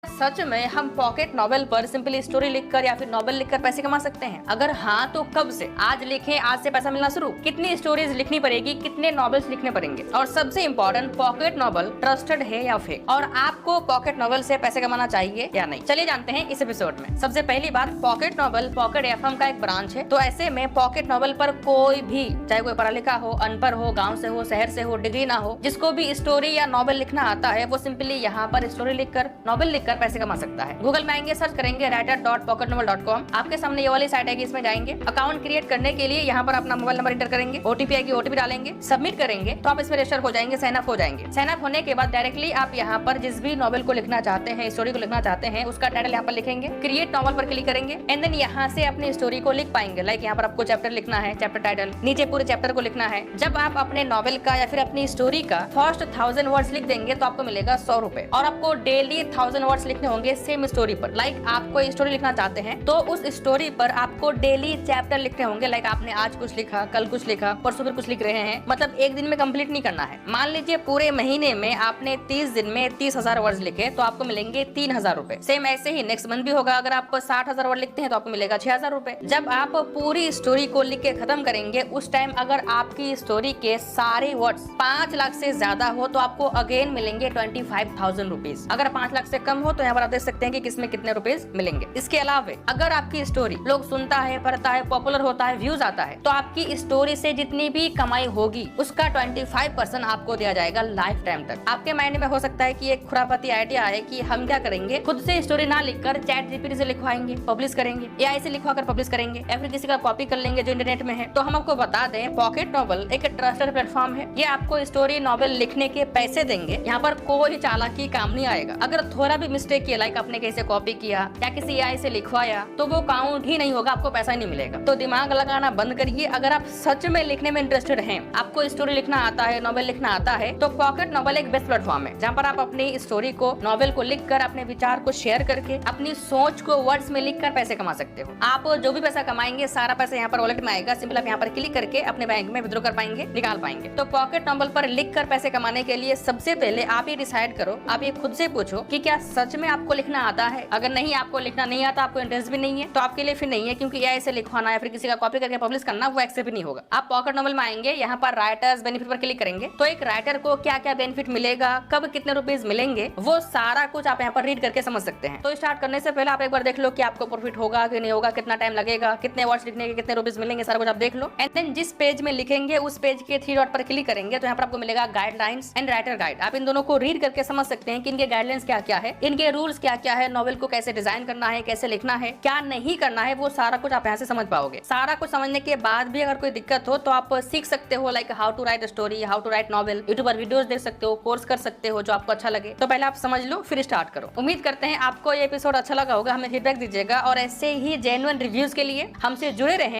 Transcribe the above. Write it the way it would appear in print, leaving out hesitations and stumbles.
सच में हम pocket novel पर सिंपली स्टोरी लिखकर या फिर नॉवेल लिखकर पैसे कमा सकते हैं? अगर हाँ तो कब से? आज लिखें, आज से पैसा मिलना शुरू। कितनी स्टोरीज लिखनी पड़ेगी, कितने नॉवेल्स लिखने पड़ेंगे, और सबसे इम्पोर्टेंट, पॉकेट नॉवेल ट्रस्टेड है या फेक, और आपको पॉकेट नॉवेल से पैसे कमाना चाहिए या नहीं? चलिए जानते हैं इस एपिसोड में। सबसे पहली बात, पॉकेट नॉवेल पॉकेट एफएम का एक ब्रांच है। तो ऐसे में पॉकेट नॉवेल पर कोई भी, चाहे कोई पढ़ा लिखा हो, अनपढ़ हो, गाँव से हो, शहर से हो, डिग्री ना हो, जिसको भी स्टोरी या नॉवेल लिखना आता है, वो सिंपली यहाँ पर स्टोरी लिखकर, नॉवेल लिखकर पैसे कमा सकता है। गूगल में आएंगे, सर्च करेंगे writer.pocketnovel.com। आपके सामने ये वाली साइट आएगी, इसमें जाएंगे। अकाउंट क्रिएट करने के लिए यहाँ पर अपना मोबाइल नंबर एंटर करेंगे, ओटीपी आएगी, ओटीपी डालेंगे, सबमिट करेंगे तो आप इसमें रजिस्टर हो जाएंगे, साइन अप हो जाएंगे। साइन अप होने के बाद डायरेक्टली आप यहाँ पर जिस भी नॉवेल को लिखना चाहते हैं, स्टोरी को लिखना चाहते हैं, उसका टाइटल यहाँ पर लिखेंगे, क्रिएट नॉवेल पर क्लिक करेंगे एंड देन यहाँ से अपनी स्टोरी को लिख पाएंगे। लाइक यहाँ पर आपको चैप्टर लिखना है, चैप्टर टाइटल, नीचे पूरे चैप्टर को लिखना है। जब आप अपने नॉवेल का या फिर अपनी स्टोरी का फर्स्ट 1000 वर्ड्स लिख देंगे तो आपको मिलेगा 100 रुपए, और आपको डेली 1000 वर्ड्स लिखने होंगे सेम स्टोरी पर। लाइक आप कोई स्टोरी लिखना चाहते हैं तो उस स्टोरी पर आपको डेली चैप्टर लिखने होंगे। लाइक आपने आज कुछ लिखा, कल कुछ लिखा, परसों फिर कुछ लिख रहे हैं, मतलब एक दिन में कंप्लीट नहीं करना है। मान लीजिए पूरे महीने में आपने 30 दिन में 30,000 वर्ड लिखे तो आपको मिलेंगे 3,000 रुपए। सेम ऐसे ही नेक्स्ट मंथ भी होगा। अगर आप 60,000 वर्ड लिखते हैं तो आपको मिलेगा 6,000 रुपए। जब आप पूरी स्टोरी को लिख के खत्म करेंगे, उस टाइम अगर आपकी स्टोरी के सारे वर्ड्स 5 लाख से ज्यादा हो तो आपको अगेन मिलेंगे 25,000 रुपीज। अगर 5 लाख से कम हो तो यहाँ पर आप देख सकते हैं कि किसमें कितने रुपीज मिलेंगे। इसके अलावा अगर आपकी स्टोरी लोग सुनता है, पढ़ता है, पॉपुलर होता है, व्यूज आता है, तो आपकी स्टोरी से जितनी भी कमाई होगी उसका 25% आपको दिया जाएगा लाइफ टाइम तक। आपके माइंड में हो सकता है कि एक खुरापाती आइडिया है कि हम क्या करेंगे, खुद से स्टोरी ना लिखकर चैट जीपीटी से लिखवाएंगे, पब्लिश करेंगे, एआई से लिखवा कर पब्लिश करेंगे, या फिर किसी का कॉपी कर लेंगे जो इंटरनेट में है। तो हम आपको बता दें, पॉकेट नॉवेल एक ट्रस्टेड प्लेटफॉर्म है। ये आपको स्टोरी नॉवेल लिखने के पैसे देंगे। यहाँ पर कोई चालाकी काम नहीं आएगा। अगर थोड़ा भी मिस्टेक किया, लाइक आपने कैसे कॉपी किया या किसी एआई से लिखवाया, तो वो काउंट ही नहीं होगा, आपको पैसा ही नहीं मिलेगा। तो दिमाग लगाना बंद करिए। अगर आप सच में लिखने में इंटरेस्टेड हैं, आपको स्टोरी लिखना आता है, नॉवेल लिखना आता है, तो पॉकेट नॉवेल एक बेस्ट प्लेटफॉर्म है, जहाँ पर आप अपनी स्टोरी को, नॉवेल को लिखकर, अपने विचार को शेयर करके, अपनी सोच को वर्ड्स में लिखकर पैसे कमा सकते हो। आप जो भी पैसा कमाएंगे सारा पैसा यहाँ पर वॉलेट में आएगा। सिंपल आप यहाँ पर क्लिक करके अपने बैंक में विड्रॉ कर पाएंगे, निकाल पाएंगे। तो पॉकेट नॉवेल पर लिखकर पैसे कमाने के लिए सबसे पहले आप ये डिसाइड करो, आप ये खुद से पूछो कि क्या सच में आपको लिखना आता है। अगर नहीं, आपको लिखना नहीं आता, आपको इंटरेस्ट भी नहीं है, तो आपके लिए फिर नहीं है, क्योंकि एआई से लिखवाना या फिर किसी का कॉपी करके पब्लिश करना वो एक्सेप्ट नहीं होगा। आप पॉकेट नॉवेल में आएंगे, यहाँ पर राइटर्स बेनिफिट पर क्लिक करेंगे तो एक राइटर को क्या क्या बेनिफिट मिलेगा, कब कितने रुपीज मिलेंगे, वो सारा कुछ आप यहाँ पर रीड करके समझ सकते हैं। तो स्टार्ट करने से पहले आप एक बार देख लो कि आपको प्रॉफिट होगा कि नहीं होगा, कितना टाइम लगेगा, कितने वर्ड्स लिखने के कितने रुपीज मिलेंगे, सारा कुछ आप देख लो। एंड देन जिस पेज में लिखेंगे उस पेज के 3 डॉट पर क्लिक करेंगे तो यहाँ पर आपको मिलेगा गाइडलाइंस एंड राइटर गाइड। आप इन दोनों को रीड करके समझ सकते हैं कि इनके गाइडलाइंस क्या क्या है, इनके रूल्स क्या क्या है, नॉवेल को कैसे डिजाइन करना है, कैसे लिखना है, क्या नहीं करना है, वो सारा कुछ आप यहाँ से समझ पाओगे। सारा कुछ समझने के बाद भी अगर कोई दिक्कत हो तो आप सीख सकते हो, like how to write story, how to write novel. YouTube पर वीडियोस देख सकते हो, कोर्स कर सकते हो जो आपको अच्छा लगे। तो पहले आप समझ लो, फिर स्टार्ट करो। उम्मीद करते हैं आपको ये एपिसोड अच्छा लगा होगा। हमें फीडबैक दीजिएगा और ऐसे ही जेन्युइन रिव्यूज के लिए हमसे जुड़े रहें।